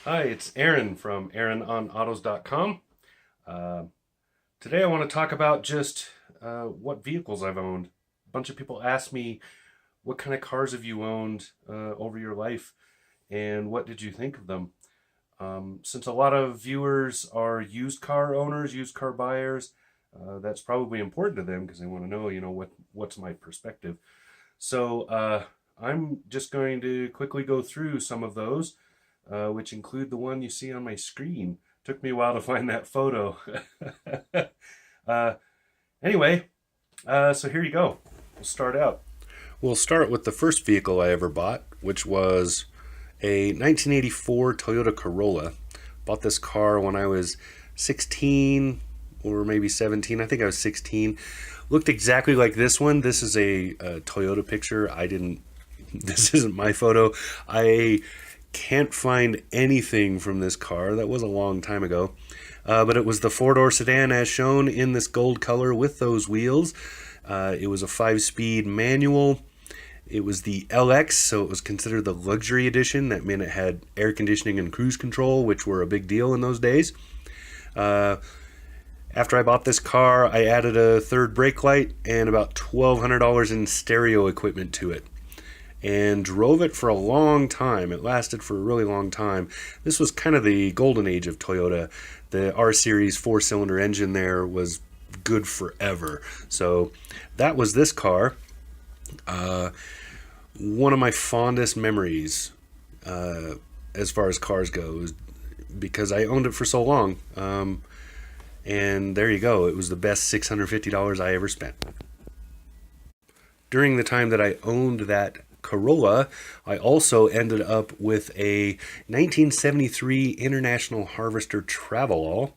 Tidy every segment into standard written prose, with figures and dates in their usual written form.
Hi, it's Aaron from AaronOnAutos.com. Uh, Today I want to talk about just what vehicles I've owned. A bunch of people ask me, what kind of cars have you owned over your life, and what did you think of them? Since a lot of viewers are used car owners, used car buyers, that's probably important to them because they want to know, what's my perspective. So I'm just going to quickly go through some of those, which include the one you see on my screen. Took me a while to find that photo. uh, anyway, so here you go. We'll start out. We'll start with the first vehicle I ever bought, which was a 1984 Toyota Corolla. Bought this car when I was 16 or maybe 17. I think I was 16. Looked exactly like this one. This is a Toyota picture. This isn't my photo. I can't find anything from this car. That was a long time ago. But it was the four-door sedan as shown in this gold color with those wheels. It was a 5-speed manual. It was the LX, so it was considered the luxury edition. That meant it had air conditioning and cruise control, which were a big deal in those days. After I bought this car, I added a third brake light and about $1,200 in stereo equipment to it, and drove it for a long time. It lasted for a really long time. This was kind of the golden age of Toyota. The R-Series 4-cylinder engine there was good forever. So that was this car. One of my fondest memories as far as cars go is because I owned it for so long. And there you go. It was the best $650 I ever spent. During the time that I owned that Corolla, I also ended up with a 1973 International Harvester Travelall.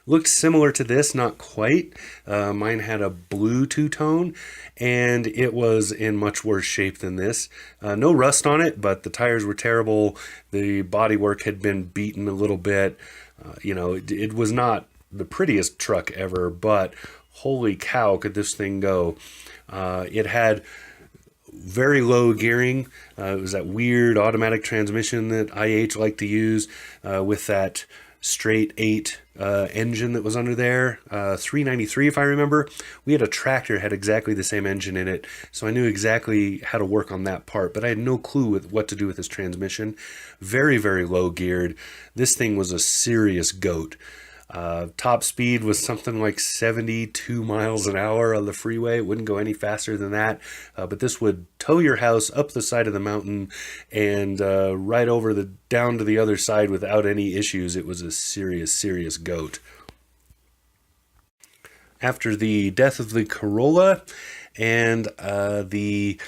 Looked similar to this, not quite. Mine had a blue two-tone, and it was in much worse shape than this. No rust on it, but the tires were terrible. The bodywork had been beaten a little bit. It was not the prettiest truck ever, but holy cow, could this thing go. It had very low gearing. It was that weird automatic transmission that IH liked to use with that straight 8 engine that was under there. 393 if I remember. We had a tractor had exactly the same engine in it, so I knew exactly how to work on that part, but I had no clue with what to do with this transmission. Very, very low geared. This thing was a serious goat. Top speed was something like 72 miles an hour on the freeway. It wouldn't go any faster than that, but this would tow your house up the side of the mountain and right over down to the other side without any issues. It was a serious, serious goat. After the death of the Corolla and the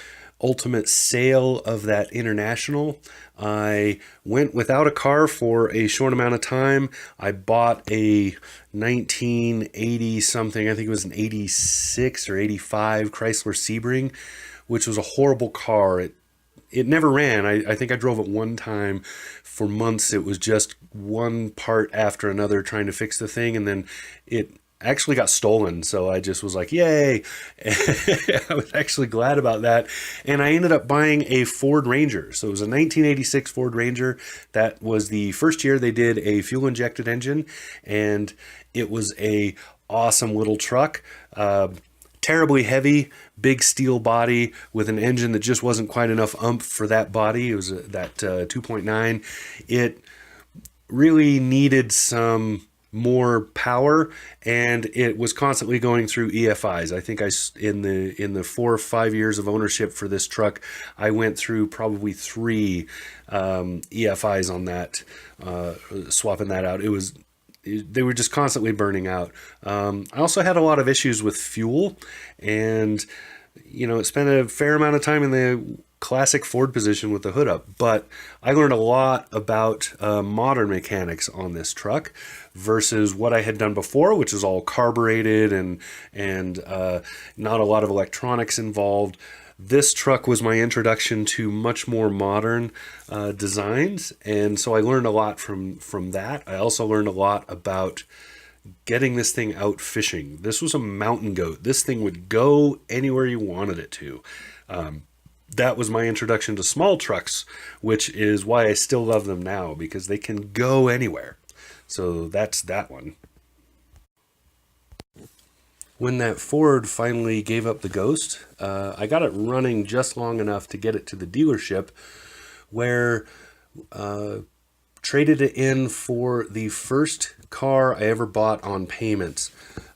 ultimate sale of that International, I went without a car for a short amount of time. I bought a 1980 something, I think it was an 86 or 85 Chrysler Sebring, which was a horrible car. It never ran. I think I drove it one time for months. It was just one part after another trying to fix the thing, and then it actually got stolen, so I just was like, yay. I was actually glad about that, and I ended up buying a Ford Ranger. So it was a 1986 Ford Ranger. That was the first year they did a fuel injected engine, and it was a awesome little truck. Terribly heavy, big steel body with an engine that just wasn't quite enough oomph for that body. It was that 2.9. It really needed some more power, and it was constantly going through EFIs. I think in the 4 or 5 years of ownership for this truck, I went through probably 3 EFIs on that, swapping that out. They were just constantly burning out. I also had a lot of issues with fuel, and it spent a fair amount of time in the classic Ford position with the hood up, but I learned a lot about modern mechanics on this truck versus what I had done before, which is all carbureted and not a lot of electronics involved. This truck was my introduction to much more modern designs, and so I learned a lot from that. I also learned a lot about getting this thing out fishing. This was a mountain goat. This thing would go anywhere you wanted it to. that was my introduction to small trucks, which is why I still love them now, because they can go anywhere. So that's that one. When that Ford finally gave up the Ghost, I got it running just long enough to get it to the dealership, where traded it in for the first car I ever bought on payments.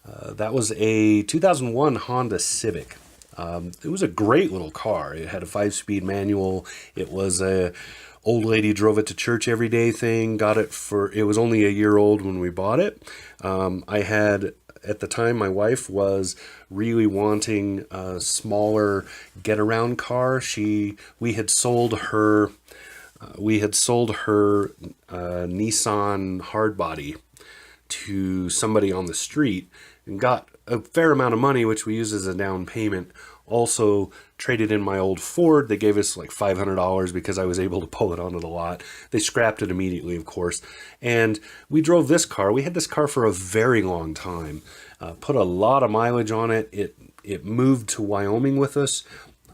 That was a 2001 Honda Civic. It was a great little car. It had a 5-speed manual. It was a old lady drove it to church every day thing. Got it for, it was only a year old when we bought it. I had, at the time, my wife was really wanting a smaller get around car. We had sold her Nissan hardbody to somebody on the street and got a fair amount of money, which we used as a down payment. Also traded in my old Ford. They gave us like $500 because I was able to pull it onto the lot. They scrapped it immediately, of course. And we drove this car. We had this car for a very long time. Put a lot of mileage on it. It moved to Wyoming with us.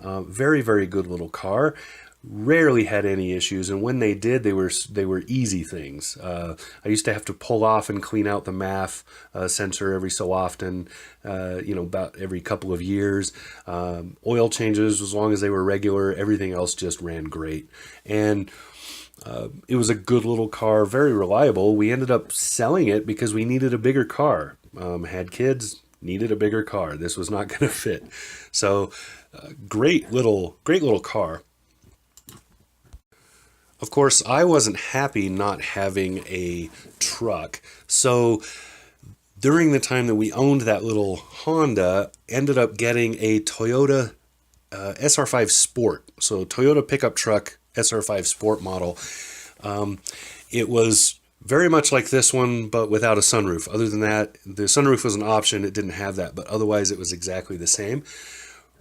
Very, very good little car. Rarely had any issues, and when they did, they were easy things. I used to have to pull off and clean out the MAF sensor every so often, about every couple of years. Oil changes, as long as they were regular, everything else just ran great. And it was a good little car, very reliable. We ended up selling it because we needed a bigger car. Had kids, needed a bigger car. This was not going to fit. So great little car. Of course, I wasn't happy not having a truck. So during the time that we owned that little Honda, ended up getting a Toyota SR5 Sport. So Toyota pickup truck SR5 Sport model. It was very much like this one, but without a sunroof. Other than that, the sunroof was an option. It didn't have that, but otherwise it was exactly the same.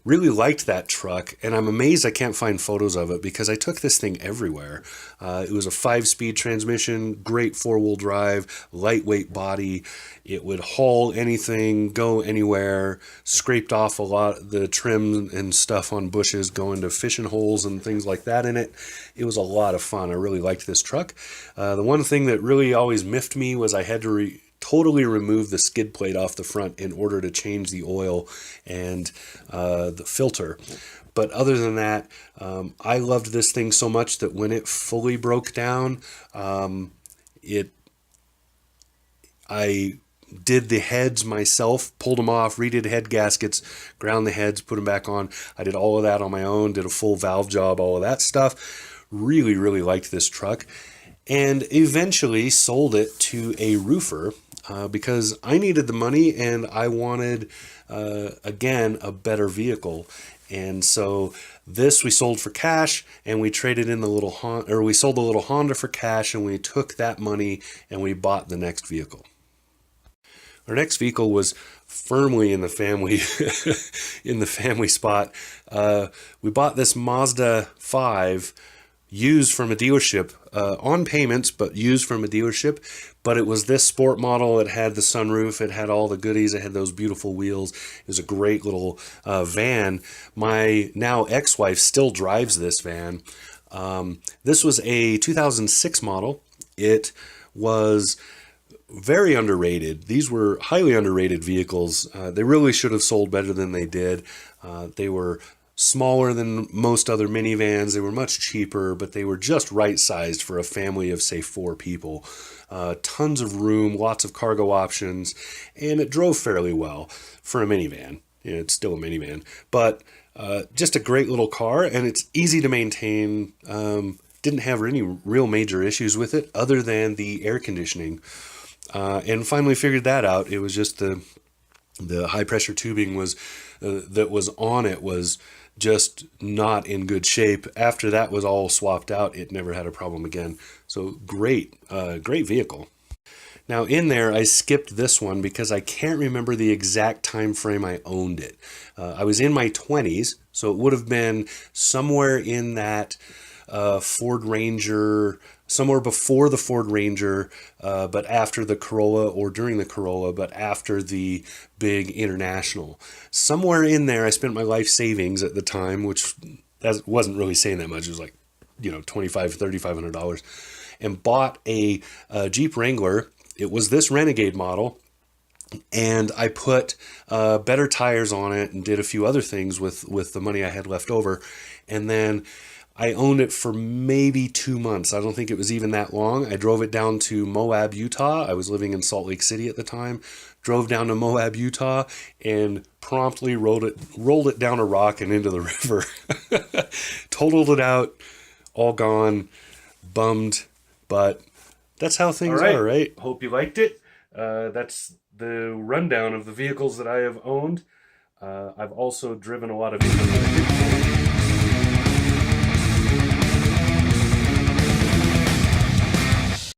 Really liked that truck, and I'm amazed I can't find photos of it because I took this thing everywhere. It was a 5-speed transmission, great 4-wheel drive, lightweight body. It would haul anything, go anywhere, scraped off a lot the trim and stuff on bushes, going to fishing holes and things like that in it. It was a lot of fun. I really liked this truck. The one thing that really always miffed me was I had to totally remove the skid plate off the front in order to change the oil and the filter. But other than that, I loved this thing so much that when it fully broke down, I did the heads myself, pulled them off, redid head gaskets, ground the heads, put them back on. I did all of that on my own, did a full valve job, all of that stuff. Really, really liked this truck. And eventually sold it to a roofer because I needed the money and I wanted, again, a better vehicle. And so this we sold for cash, and we traded in the little Honda, or we sold the little Honda for cash, and we took that money and we bought the next vehicle. Our next vehicle was firmly in the family in the family spot. We bought this Mazda 5 used from a dealership, on payments, but used from a dealership. But it was this sport model. It had the sunroof. It had all the goodies. It had those beautiful wheels. It was a great little van. My now ex-wife still drives this van. This was a 2006 model. It was very underrated. These were highly underrated vehicles. They really should have sold better than they did. They were smaller than most other minivans. They were much cheaper, but they were just right sized for a family of, say, 4 people. Tons of room, lots of cargo options, and it drove fairly well for a minivan. It's still a minivan, but just a great little car, and it's easy to maintain. Didn't have any real major issues with it other than the air conditioning. And finally figured that out. It was just the high pressure tubing was that was on it was just not in good shape. After that was all swapped out, it never had a problem again. So great vehicle. Now in there, I skipped this one because I can't remember the exact time frame I owned it. I was in my 20s, so it would have been somewhere in that Ford Ranger, somewhere before the Ford Ranger, but after the Corolla, or during the Corolla, but after the big International. Somewhere in there, I spent my life savings at the time, which that wasn't really saying that much. It was like, $2,500, and bought a Jeep Wrangler. It was this Renegade model, and I put better tires on it and did a few other things with the money I had left over. And then I owned it for maybe 2 months. I don't think it was even that long. I drove it down to Moab, Utah. I was living in Salt Lake City at the time. Drove down to Moab, Utah, and promptly rolled it down a rock and into the river. Totaled it out, all gone, bummed, but that's how things are, right? Hope you liked it. That's the rundown of the vehicles that I have owned. I've also driven a lot of vehicles.